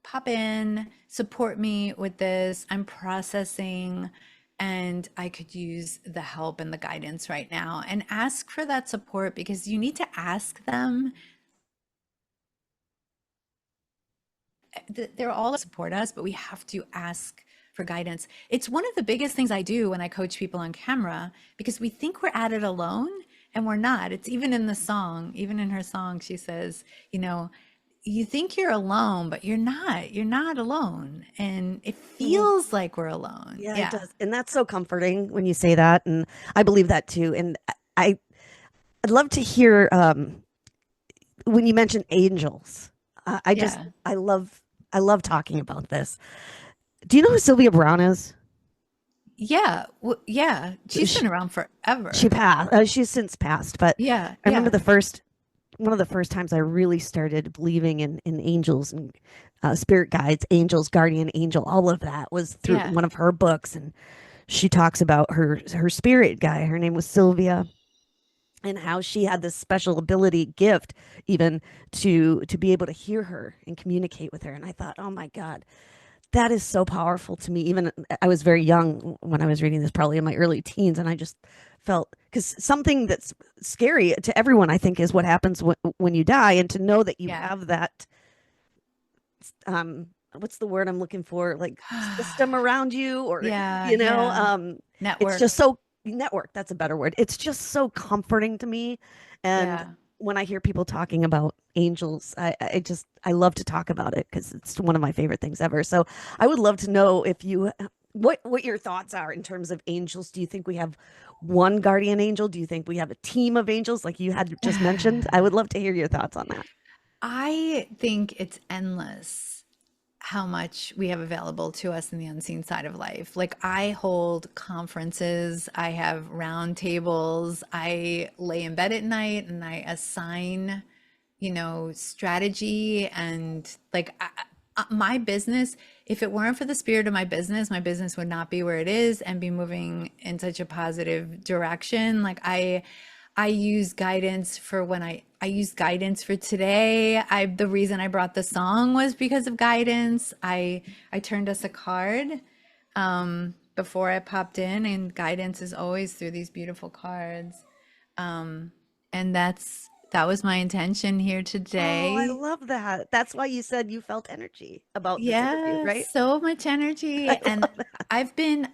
pop in, support me with this. I'm processing and I could use the help and the guidance right now. And ask for that support, because you need to ask them. They're all support us, but we have to ask for guidance. It's one of the biggest things I do when I coach people on camera, because we think we're at it alone and we're not. It's even in the song, even in her song, she says, you think you're alone, but you're not. You're not alone. And it Mhm. feels like we're alone. Yeah, it Yeah. does. And that's so comforting when you say that. And I believe that too. And I, I'd love to hear when you mention angels. I just, Yeah. I love talking about this. Do you know who Sylvia Brown is? Yeah. Yeah. She's She, been around she forever. passed. She's since passed, but Yeah. I remember Yeah. the first one of the first times I really started believing in angels and spirit guides, angels, guardian angel, all of that was through Yeah. one of her books. And she talks about her spirit guide. Her name was Sylvia, and how she had this special ability gift even to be able to hear her and communicate with her. And I thought, oh my God, that is so powerful to me. Even I was very young when I was reading this, probably in my early teens, and I just felt, because something that's scary to everyone, I think, is what happens when you die, and to know that you Yeah. have that what's the word I'm looking for, like system around you, or Yeah, yeah. it's just Network. so network, that's a better word. It's just so comforting to me. And Yeah. when I hear people talking about angels, I love to talk about it because it's one of my favorite things ever. So I would love to know if you what your thoughts are in terms of angels. Do you think we have one guardian angel? Do you think we have a team of angels like you had just mentioned? I would love to hear your thoughts on that. I think it's endless how much we have available to us in the unseen side of life. Like, I hold conferences, I have round tables, I lay in bed at night and I assign, strategy, and like my business, if it weren't for the spirit of my business would not be where it is and be moving in such a positive direction. Like, I use guidance for when I use guidance for today. The reason I brought the song was because of guidance. I turned us a card before I popped in, and guidance is always through these beautiful cards. And that was my intention here Oh, I today. love that. That's why you said you felt energy about this interview, Yeah, right? so much energy. I And love that.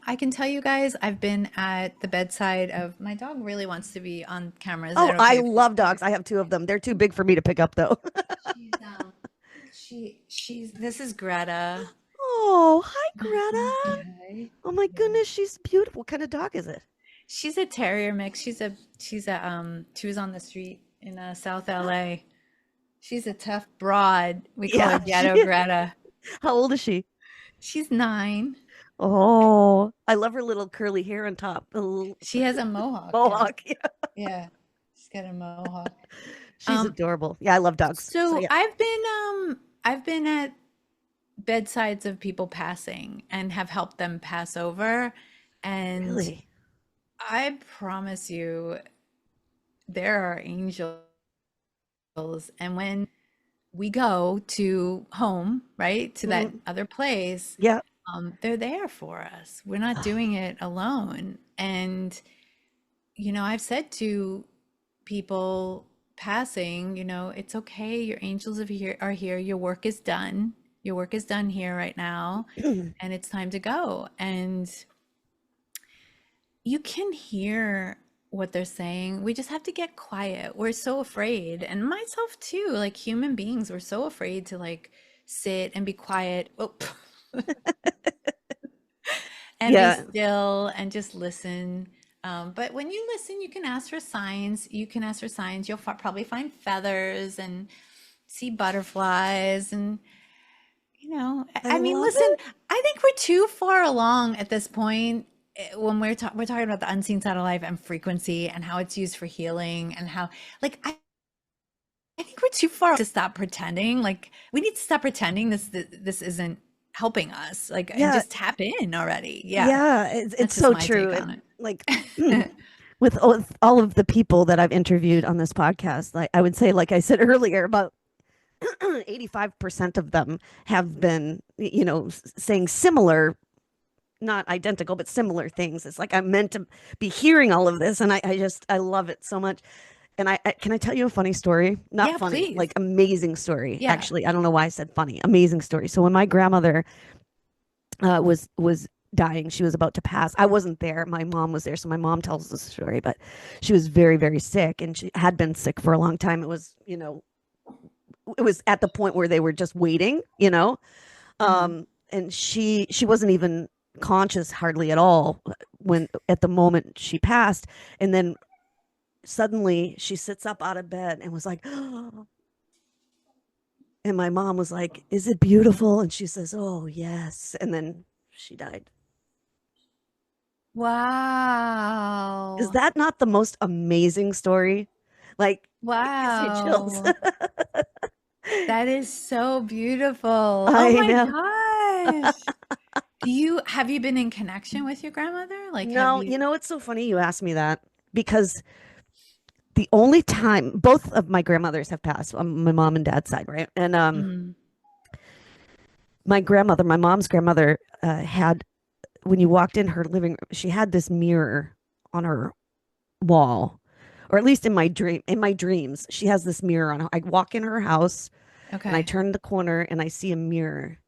I can tell you guys, I've been at the bedside of my dog. Really wants to be on camera. Is that Oh, I okay if love dogs. I have two of them. They're too big for me to pick up, though. she's this is Greta. Oh, hi, Say Greta. hi. Oh my goodness, she's beautiful. What kind of dog is it? She's a terrier mix. She was on the street in South LA. She's a tough broad. We call her Yeah, Ghetto she. Greta. How old is she? She's 9. Oh, I love her little curly hair on top. The little She has a mohawk. Yeah. mohawk. Yeah. Yeah. She's got a mohawk. She's Um, adorable. Yeah, I love dogs. So so yeah, I've been at bedsides of people passing and have helped them pass over. And really. I promise you, there are angels. And when we go to home, right, to that Mhm. other place, Yeah. they're there for us. We're not doing it alone. And, I've said to people passing, it's okay. Your angels are here. Your work is done. Your work is done here right now, and it's time to go. And you can hear what they're saying. We just have to get quiet. We're so afraid, and myself too, like human beings, we're so afraid to like sit and be quiet. Oh, and be Yeah, still and just listen. But when you listen, you can ask for signs. You can ask for signs. You'll probably find feathers and see butterflies. And, I I mean, love listen, it. I think we're too far along at this point when we're talking about the unseen side of life and frequency and how it's used for healing and how, like, I think we're too far to stop pretending. Like, we need to stop pretending this isn't helping us. Like, and Yeah, just tap in already. Yeah. yeah, it's That's just so my true. take And on like it. with all of the people that I've interviewed on this podcast, like I would say, like I said earlier, about 85% of them have been, saying similar, not identical, but similar things. It's like I'm meant to be hearing all of this. And I love it so much. And can I tell you a funny story? Not Yeah, funny, please. like amazing story. Yeah. Actually, I don't know why I said funny. Amazing story. So when my grandmother was dying, she was about to pass. I wasn't there. My mom was there, so my mom tells the story. But she was very, very sick, and she had been sick for a long time. It was at the point where they were just waiting. Hmm. And she wasn't even conscious hardly at all when at the moment she passed. And then suddenly she sits up out of bed and was like, oh, and my mom was like, is it beautiful? And she says, oh yes. And then she died. Is Wow. that not the most amazing story? Like it gives me chills. Wow. That is so beautiful. Oh I know. my gosh. Have you been in connection with your grandmother? Like, have No, you? it's so funny you asked me that because the only time both of my grandmothers have passed on my mom and dad's side, right? And Mm, my grandmother, my mom's grandmother, had when you walked in her living room, she had this mirror on her wall, or at least in my dreams, she has this mirror on. I walk in her house and I okay. turn the corner and I see a mirror,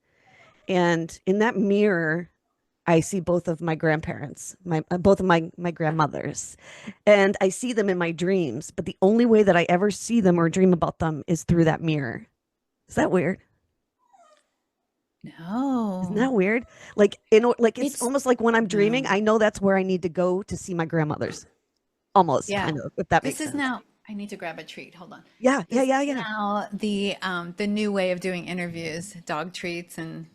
and in that mirror, I see both of my grandparents, my both of my grandmothers, and I see them in my dreams. But the only way that I ever see them or dream about them is through that mirror. Is that weird? Isn't No. that weird? Like it's It's almost like when I'm dreaming, no. I know that's where I need to go to see my grandmothers. Almost, Yeah. kind of, if that This makes is sense. now, I need to grab a treat. Hold on. Yeah, yeah, This yeah, is yeah, now the new way of doing interviews, dog treats and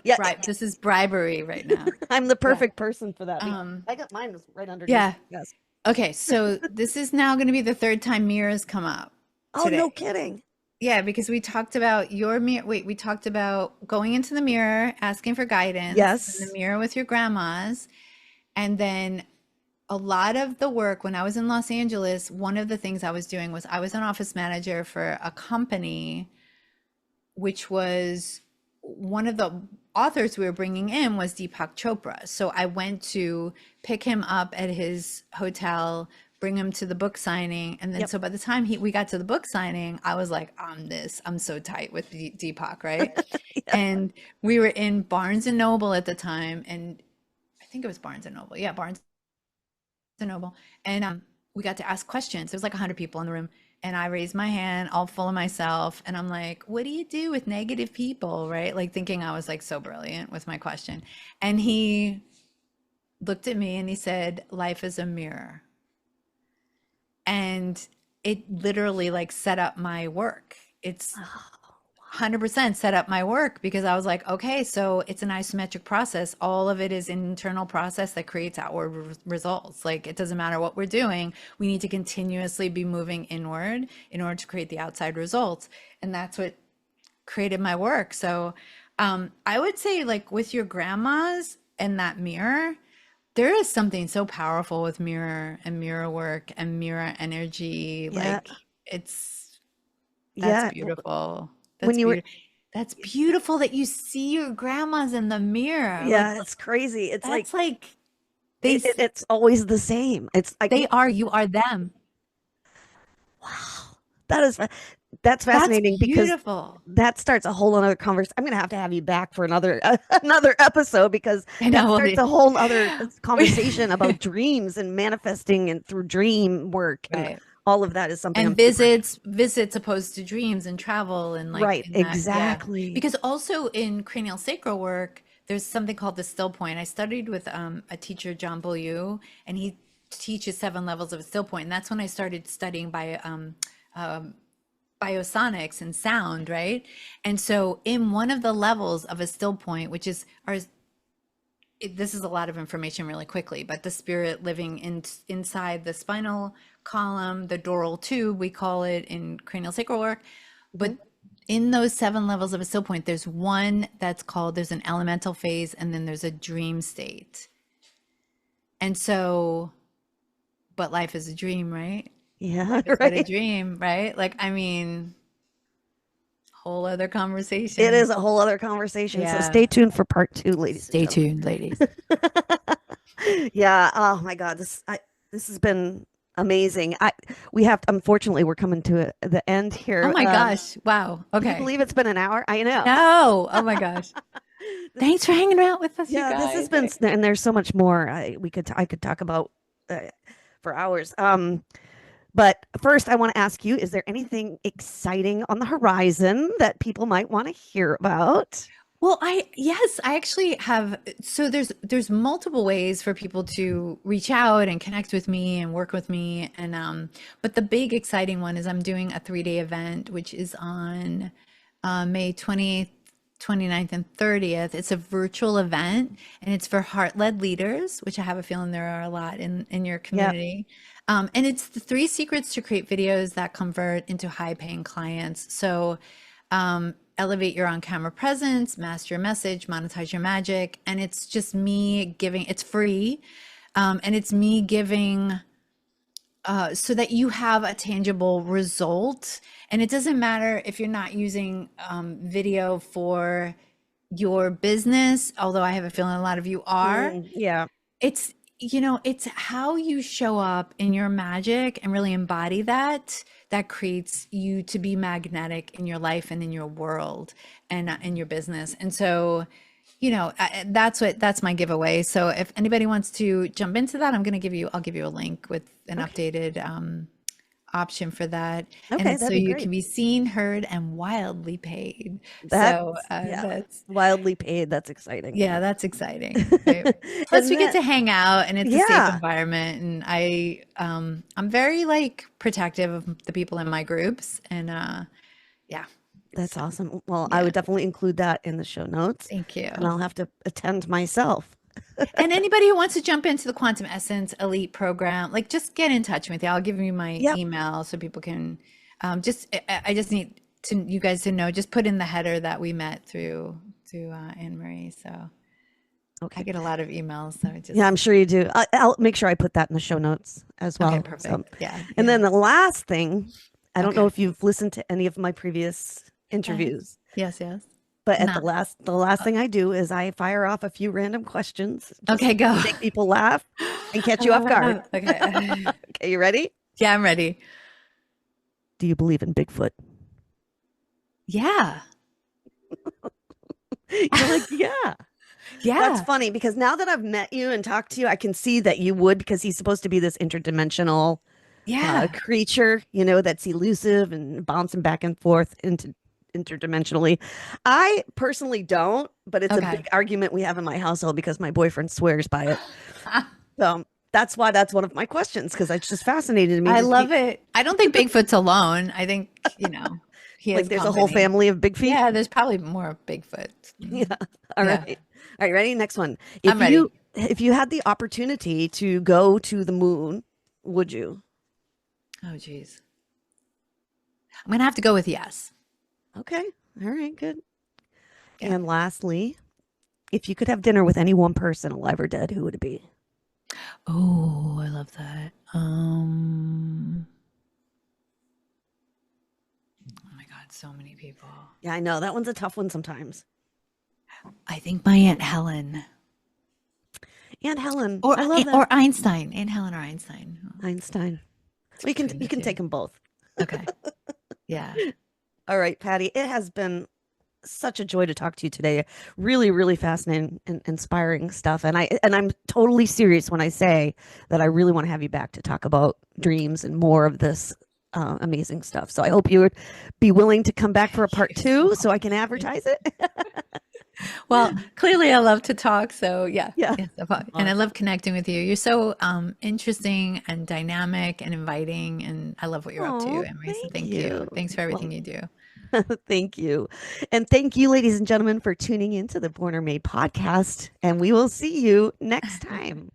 yeah. this is bribery right now. I'm the Yeah. perfect person for that. Um, I got mine was right underneath yeah. my desk. Okay, so this is now going to be the third time mirrors come up Oh, no today. kidding. Yeah, because we talked about your mirror. Wait, we talked about going into the mirror, asking for guidance, in the Yes. mirror with your grandmas. And then a lot of the work when I was in Los Angeles, one of the things I was doing was I was an office manager for a company, which was one of the authors we were bringing in was Deepak Chopra. So I went to pick him up at his hotel, bring him to the book signing. And then Yep. so by the time we got to the book signing, I was like, I'm so tight with Deepak, right? Yeah. And we were in Barnes and Noble at the time. And I think it was Barnes and Noble. Yeah, Barnes and Noble. And we got to ask questions. There was like 100 people in the room. And I raised my hand, all full of myself. And I'm like, what do you do with negative people? Right? Like thinking I was like so brilliant with my question. And he looked at me and he said, life is a mirror. And it literally like set up my work. It's Oh, 100% set up my work because I was like, okay, so it's an isometric process. All of it is an internal process that creates outward results. Like it doesn't matter what we're doing, we need to continuously be moving inward in order to create the outside results. And that's what created my work. So I would say, like with your grandmas and that mirror, there is something so powerful with mirror and mirror work and mirror energy. yeah. Like it's that's Yeah. beautiful. When That's you were, beautiful. That's beautiful that you see your grandmas in the mirror. Like yeah, it's crazy. It's like, that's like they it's always the same. It's like, they are, you are them. wow, that is, that's That's fascinating because beautiful. that starts a whole other conversation. I'm going to have you back for another, another episode because I that know. starts a whole other conversation about dreams and manifesting and through dream work. And Right. all of that is something And I'm super, visits opposed to dreams and travel and like right. in that, yeah. Exactly. Because also in cranial sacral work, there's something called the still point. I studied with a teacher, John Beaulieu, and he teaches 7 levels of a still point. And that's when I started studying biosonics and sound, right? And so in one of the levels of a still point, which is our this is a lot of information really quickly, but the spirit living inside the spinal column, the dural tube, we call it in cranial sacral work. But Mhm. in those 7 levels of a still point, there's one that's called, there's an elemental phase, and then there's a dream state. And so, but life is a dream, right? Yeah. Life is but a Right. dream, right? Like, I mean, whole other It conversation. is a whole other conversation. So Yeah. stay tuned for part 2, ladies and Stay gentlemen. tuned, ladies. Yeah. Oh my God. This has been amazing. We have to, unfortunately, we're coming to the end Oh here. my gosh. Wow. Can you Okay. believe it's been an hour? I know. No. Oh my gosh. This, Thanks for hanging out with us, you yeah, this has guys. been, and there's so much more I could talk about for hours. But first, I want to ask you: is there anything exciting on the horizon that people might want to hear about? Well, yes, I actually have. So there's multiple ways for people to reach out and connect with me and work with me. And but the big exciting one is I'm doing a 3-day event, which is on May 20th, 29th, and 30th. It's a virtual event and it's for heart-led leaders, which I have a feeling there are a lot in your Yeah. community. And it's the 3 secrets to create videos that convert into high paying clients. So elevate your on camera presence, master your message, monetize your magic. And it's just me giving, it's free. And it's me giving so that you have a tangible result. And it doesn't matter if you're not using video for your business, although I have a feeling a lot of you are. Yeah. It's, it's how you show up in your magic and really embody that creates you to be magnetic in your life and in your world and in your business. And so, that's my giveaway. So if anybody wants to jump into that, I'll give you a link with an updated option for that. Okay, And so that'd be you great. can be seen, heard, and wildly paid. That's wildly paid. That's exciting. Yeah, that's exciting. Right? Plus, we get to hang out, and it's a safe environment. And I'm very like protective of the people in my groups, and yeah. That's awesome. Well, I would definitely include that in the show notes. Thank you. And I'll have to attend myself. And anybody who wants to jump into the Quantum Essence Elite program, like just get in touch with me. I'll give you my email so people can I just need you guys to know, just put in the header that we met through Anne Marie. So I get a lot of emails. So I'm sure you do. I'll make sure I put that in the show notes as well. Okay, perfect. So, and then the last thing, I don't know if you've listened to any of my previous interviews. Yes. But at the last thing I do is I fire off a few random questions. Okay, go. Make people laugh and catch you off guard. Okay. Okay, you ready? Yeah, I'm ready. Do you believe in Bigfoot? Yeah. You're like, yeah. Yeah. That's funny because now that I've met you and talked to you, I can see that you would, because he's supposed to be this interdimensional creature, that's elusive and bouncing back and forth interdimensionally. I personally don't, but it's a big argument we have in my household because my boyfriend swears by it. So that's why that's one of my questions, because it's just fascinated me. I love it. I don't think Bigfoot's alone. I think, he has there's a whole family of big feet. Yeah, there's probably more Bigfoot. Yeah. All right. All right, ready? Next one. I'm ready. If you had the opportunity to go to the moon, would you? Oh, geez. I'm going to have to go with yes. Okay. All right, good. Yeah. And lastly, if you could have dinner with any one person, alive or dead, who would it be? Oh, I love that. Oh my God, so many people. Yeah, I know. That one's a tough one sometimes. I think my Aunt Helen. Aunt Helen. Or, I love that. Or Einstein. Aunt Helen or Einstein. Einstein. You can take them both. Okay. Yeah. All right, Patti. It has been such a joy to talk to you today. Really, really fascinating and inspiring stuff. And I'm totally serious when I say that I really want to have you back to talk about dreams and more of this amazing stuff. So I hope you would be willing to come back for a part 2 so I can advertise it. Well, clearly I love to talk. So yeah. Awesome. And I love connecting with you. You're so interesting and dynamic and inviting. And I love what you're up to, Emery. So thank you. Thanks for everything you do. Thank you. And thank you, ladies and gentlemen, for tuning in to the Born or Made podcast. And we will see you next time.